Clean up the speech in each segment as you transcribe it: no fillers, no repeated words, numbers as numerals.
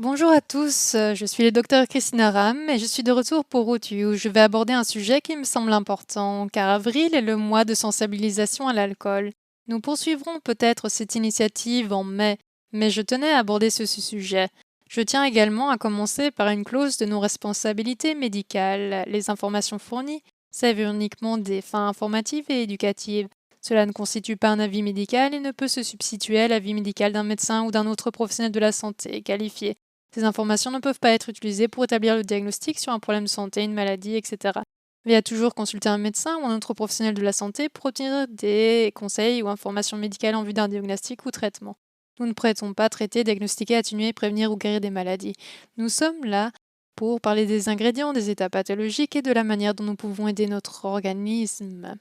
Bonjour à tous, je suis le docteur Christina Ram et je suis de retour pour Outu où je vais aborder un sujet qui me semble important car avril est le mois de sensibilisation à l'alcool. Nous poursuivrons peut-être cette initiative en mai, mais je tenais à aborder ce sujet. Je tiens également à commencer par une clause de non-responsabilité médicale. Les informations fournies servent uniquement des fins informatives et éducatives. Cela ne constitue pas un avis médical et ne peut se substituer à l'avis médical d'un médecin ou d'un autre professionnel de la santé qualifié. Ces informations ne peuvent pas être utilisées pour établir le diagnostic sur un problème de santé, une maladie, etc. Veillez à toujours consulter un médecin ou un autre professionnel de la santé pour obtenir des conseils ou informations médicales en vue d'un diagnostic ou traitement. Nous ne prêtons pas traiter, diagnostiquer, atténuer, prévenir ou guérir des maladies. Nous sommes là pour parler des ingrédients, des états pathologiques et de la manière dont nous pouvons aider notre organisme.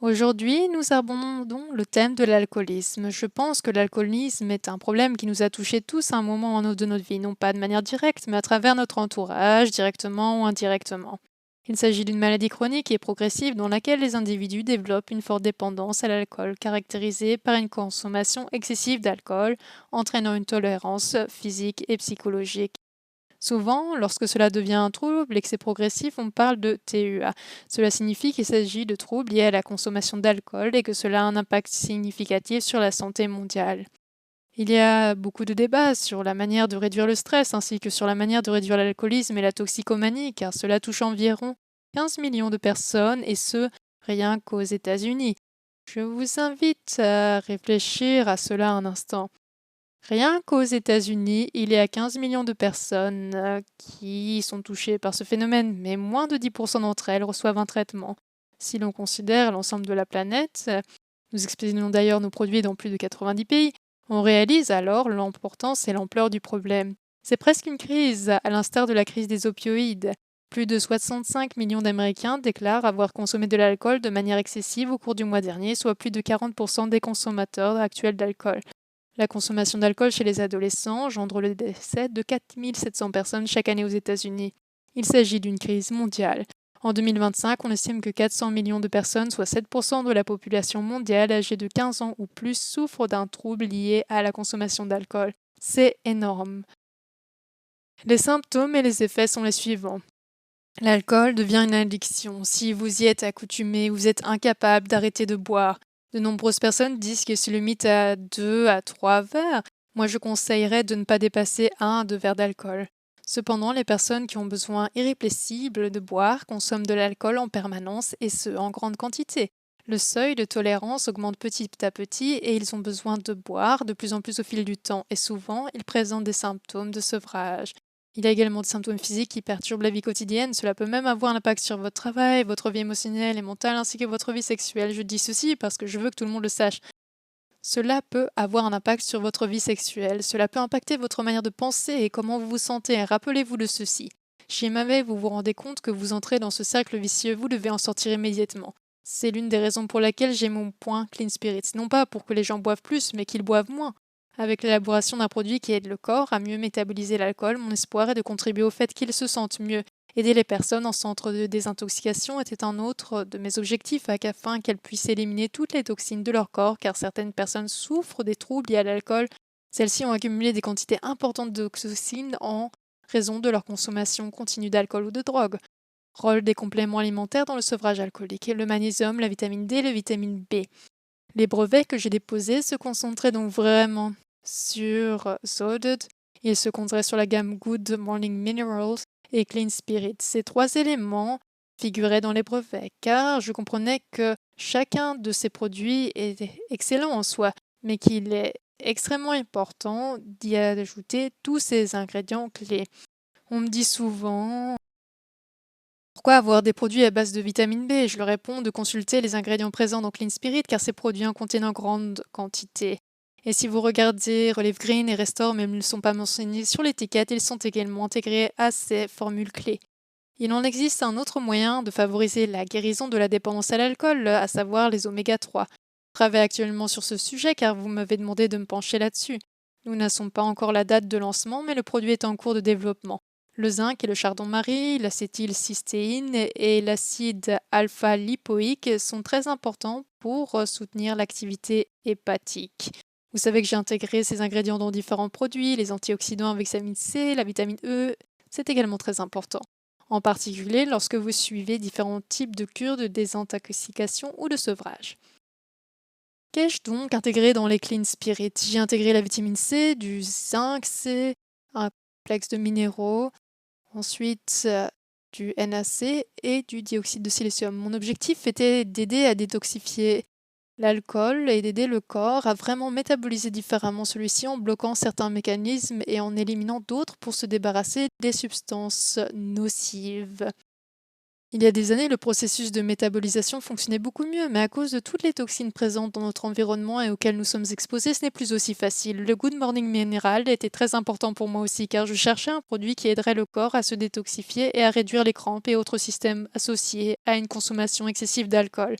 Aujourd'hui, nous abordons le thème de l'alcoolisme. Je pense que l'alcoolisme est un problème qui nous a touchés tous à un moment de notre vie, non pas de manière directe, mais à travers notre entourage, directement ou indirectement. Il s'agit d'une maladie chronique et progressive dans laquelle les individus développent une forte dépendance à l'alcool, caractérisée par une consommation excessive d'alcool, entraînant une tolérance physique et psychologique. Souvent, lorsque cela devient un trouble et que c'est progressif, on parle de TEA. Cela signifie qu'il s'agit de troubles liés à la consommation d'alcool et que cela a un impact significatif sur la santé mondiale. Il y a beaucoup de débats sur la manière de réduire le stress ainsi que sur la manière de réduire l'alcoolisme et la toxicomanie, car cela touche environ 15 millions de personnes et ce, rien qu'aux États-Unis. Je vous invite à réfléchir à cela un instant. Rien qu'aux États-Unis, il y a 15 millions de personnes qui sont touchées par ce phénomène, mais moins de 10% d'entre elles reçoivent un traitement. Si l'on considère l'ensemble de la planète, nous expédions d'ailleurs nos produits dans plus de 90 pays, on réalise alors l'importance et l'ampleur du problème. C'est presque une crise, à l'instar de la crise des opioïdes. Plus de 65 millions d'Américains déclarent avoir consommé de l'alcool de manière excessive au cours du mois dernier, soit plus de 40% des consommateurs actuels d'alcool. La consommation d'alcool chez les adolescents engendre le décès de 4 700 personnes chaque année aux États-Unis. Il s'agit d'une crise mondiale. En 2025, on estime que 400 millions de personnes, soit 7% de la population mondiale âgée de 15 ans ou plus, souffrent d'un trouble lié à la consommation d'alcool. C'est énorme. Les symptômes et les effets sont les suivants. L'alcool devient une addiction. Si vous y êtes accoutumé, vous êtes incapable d'arrêter de boire. De nombreuses personnes disent que se limite à 2 à 3 verres. Moi, je conseillerais de ne pas dépasser 1 à 2 verres d'alcool. Cependant, les personnes qui ont besoin irrépressible de boire consomment de l'alcool en permanence et ce, en grande quantité. Le seuil de tolérance augmente petit à petit et ils ont besoin de boire de plus en plus au fil du temps et souvent, ils présentent des symptômes de sevrage. Il y a également des symptômes physiques qui perturbent la vie quotidienne. Cela peut même avoir un impact sur votre travail, votre vie émotionnelle et mentale, ainsi que votre vie sexuelle. Je dis ceci parce que je veux que tout le monde le sache. Cela peut avoir un impact sur votre vie sexuelle. Cela peut impacter votre manière de penser et comment vous vous sentez. Rappelez-vous de ceci. Si jamais vous vous rendez compte que vous entrez dans ce cercle vicieux, vous devez en sortir immédiatement. C'est l'une des raisons pour laquelle j'ai mon point Clean Spirits. Non pas pour que les gens boivent plus, mais qu'ils boivent moins. Avec l'élaboration d'un produit qui aide le corps à mieux métaboliser l'alcool, mon espoir est de contribuer au fait qu'ils se sentent mieux. Aider les personnes en centre de désintoxication était un autre de mes objectifs afin qu'elles puissent éliminer toutes les toxines de leur corps car certaines personnes souffrent des troubles liés à l'alcool. Celles-ci ont accumulé des quantités importantes de toxines en raison de leur consommation continue d'alcool ou de drogue. Rôle des compléments alimentaires dans le sevrage alcoolique, le magnésium, la vitamine D et la vitamine B. Les brevets que j'ai déposés se concentraient donc vraiment sur Soded. Ils se concentraient sur la gamme Good Morning Minerals et Clean Spirit. Ces 3 éléments figuraient dans les brevets, car je comprenais que chacun de ces produits est excellent en soi, mais qu'il est extrêmement important d'y ajouter tous ces ingrédients clés. On me dit souvent pourquoi avoir des produits à base de vitamine B? Je leur réponds de consulter les ingrédients présents dans Clean Spirit car ces produits en contiennent en grande quantité. Et si vous regardez Relief Green et Restore, même ils ne sont pas mentionnés sur l'étiquette, ils sont également intégrés à ces formules clés. Il en existe un autre moyen de favoriser la guérison de la dépendance à l'alcool, à savoir les oméga 3. Je travaille actuellement sur ce sujet car vous m'avez demandé de me pencher là-dessus. Nous n'avons pas encore la date de lancement, mais le produit est en cours de développement. Le zinc et le chardon-marie, l'acétylcystéine et l'acide alpha-lipoïque sont très importants pour soutenir l'activité hépatique. Vous savez que j'ai intégré ces ingrédients dans différents produits, les antioxydants avec vitamine C, la vitamine E, c'est également très important. En particulier lorsque vous suivez différents types de cures de désintoxication ou de sevrage. Qu'ai-je donc intégré dans les Clean Spirit? J'ai intégré la vitamine C, du zinc C, un complexe de minéraux, ensuite du NaC et du dioxyde de silicium. Mon objectif était d'aider à détoxifier l'alcool et d'aider le corps à vraiment métaboliser différemment celui-ci en bloquant certains mécanismes et en éliminant d'autres pour se débarrasser des substances nocives. Il y a des années, le processus de métabolisation fonctionnait beaucoup mieux, mais à cause de toutes les toxines présentes dans notre environnement et auxquelles nous sommes exposés, ce n'est plus aussi facile. Le Good Morning Mineral était très important pour moi aussi, car je cherchais un produit qui aiderait le corps à se détoxifier et à réduire les crampes et autres systèmes associés à une consommation excessive d'alcool.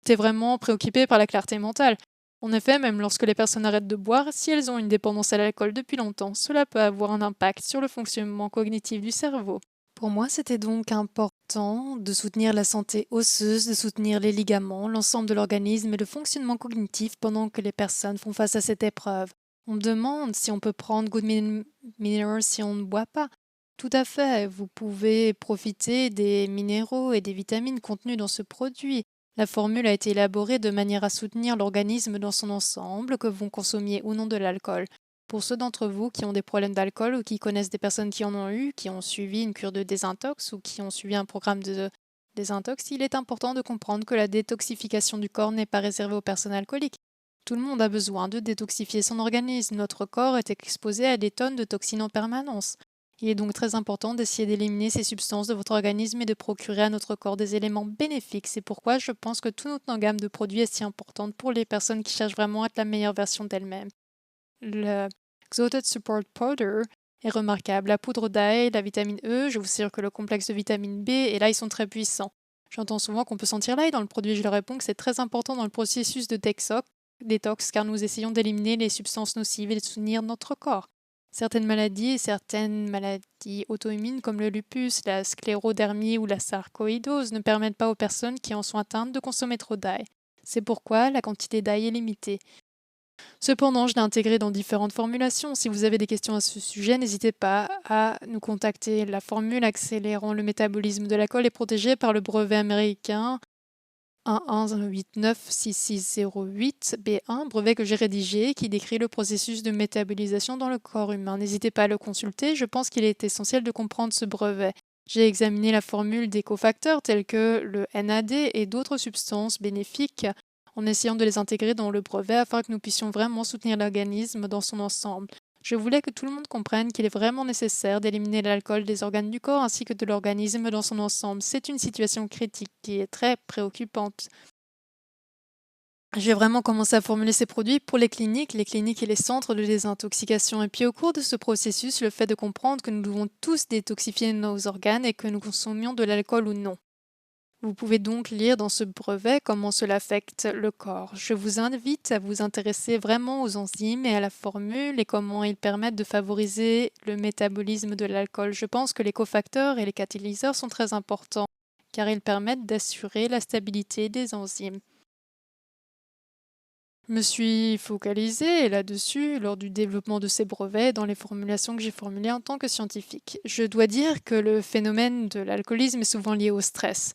J'étais vraiment préoccupée par la clarté mentale. En effet, même lorsque les personnes arrêtent de boire, si elles ont une dépendance à l'alcool depuis longtemps, cela peut avoir un impact sur le fonctionnement cognitif du cerveau. Pour moi, c'était donc important de soutenir la santé osseuse, de soutenir les ligaments, l'ensemble de l'organisme et le fonctionnement cognitif pendant que les personnes font face à cette épreuve. On me demande si on peut prendre Good Minerals si on ne boit pas. Tout à fait, vous pouvez profiter des minéraux et des vitamines contenus dans ce produit. La formule a été élaborée de manière à soutenir l'organisme dans son ensemble, que vous consommiez ou non de l'alcool. Pour ceux d'entre vous qui ont des problèmes d'alcool ou qui connaissent des personnes qui en ont eu, qui ont suivi une cure de désintox ou qui ont suivi un programme de désintox, il est important de comprendre que la détoxification du corps n'est pas réservée aux personnes alcooliques. Tout le monde a besoin de détoxifier son organisme. Notre corps est exposé à des tonnes de toxines en permanence. Il est donc très important d'essayer d'éliminer ces substances de votre organisme et de procurer à notre corps des éléments bénéfiques. C'est pourquoi je pense que toute notre gamme de produits est si importante pour les personnes qui cherchent vraiment à être la meilleure version d'elles-mêmes. Le Exalted Support Powder est remarquable. La poudre d'ail, la vitamine E, je vous assure que le complexe de vitamine B et l'ail sont très puissants. J'entends souvent qu'on peut sentir l'ail dans le produit. Je leur réponds que c'est très important dans le processus de détox car nous essayons d'éliminer les substances nocives et de soutenir notre corps. Certaines maladies et certaines maladies auto-immunes comme le lupus, la sclérodermie ou la sarcoïdose ne permettent pas aux personnes qui en sont atteintes de consommer trop d'ail. C'est pourquoi la quantité d'ail est limitée. Cependant, je l'ai intégré dans différentes formulations. Si vous avez des questions à ce sujet, n'hésitez pas à nous contacter. La formule accélérant le métabolisme de l'alcool est protégée par le brevet américain 11896608B1, brevet que j'ai rédigé qui décrit le processus de métabolisation dans le corps humain. N'hésitez pas à le consulter, je pense qu'il est essentiel de comprendre ce brevet. J'ai examiné la formule des cofacteurs tels que le NAD et d'autres substances bénéfiques en essayant de les intégrer dans le brevet afin que nous puissions vraiment soutenir l'organisme dans son ensemble. Je voulais que tout le monde comprenne qu'il est vraiment nécessaire d'éliminer l'alcool des organes du corps ainsi que de l'organisme dans son ensemble. C'est une situation critique qui est très préoccupante. J'ai vraiment commencé à formuler ces produits pour les cliniques et les centres de désintoxication. Et puis au cours de ce processus, le fait de comprendre que nous devons tous détoxifier nos organes et que nous consommions de l'alcool ou non. Vous pouvez donc lire dans ce brevet comment cela affecte le corps. Je vous invite à vous intéresser vraiment aux enzymes et à la formule et comment ils permettent de favoriser le métabolisme de l'alcool. Je pense que les cofacteurs et les catalyseurs sont très importants car ils permettent d'assurer la stabilité des enzymes. Je me suis focalisée là-dessus lors du développement de ces brevets dans les formulations que j'ai formulées en tant que scientifique. Je dois dire que le phénomène de l'alcoolisme est souvent lié au stress.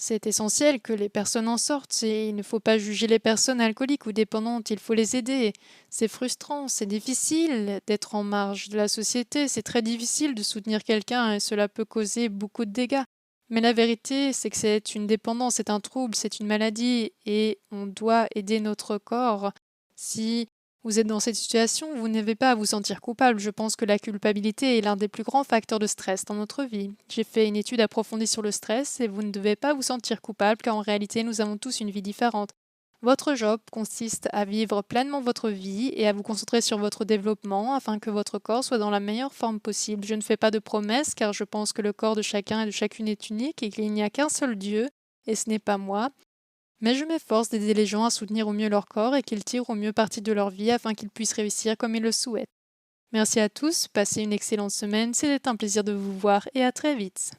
C'est essentiel que les personnes en sortent et il ne faut pas juger les personnes alcooliques ou dépendantes, il faut les aider. C'est frustrant, c'est difficile d'être en marge de la société, c'est très difficile de soutenir quelqu'un et cela peut causer beaucoup de dégâts. Mais la vérité, c'est que c'est une dépendance, c'est un trouble, c'est une maladie et on doit aider notre corps. Si vous êtes dans cette situation, vous n'avez pas à vous sentir coupable. Je pense que la culpabilité est l'un des plus grands facteurs de stress dans notre vie. J'ai fait une étude approfondie sur le stress et vous ne devez pas vous sentir coupable car en réalité, nous avons tous une vie différente. Votre job consiste à vivre pleinement votre vie et à vous concentrer sur votre développement afin que votre corps soit dans la meilleure forme possible. Je ne fais pas de promesses car je pense que le corps de chacun et de chacune est unique et qu'il n'y a qu'un seul Dieu et ce n'est pas moi. Mais je m'efforce d'aider les gens à soutenir au mieux leur corps et qu'ils tirent au mieux parti de leur vie afin qu'ils puissent réussir comme ils le souhaitent. Merci à tous, passez une excellente semaine, c'était un plaisir de vous voir et à très vite.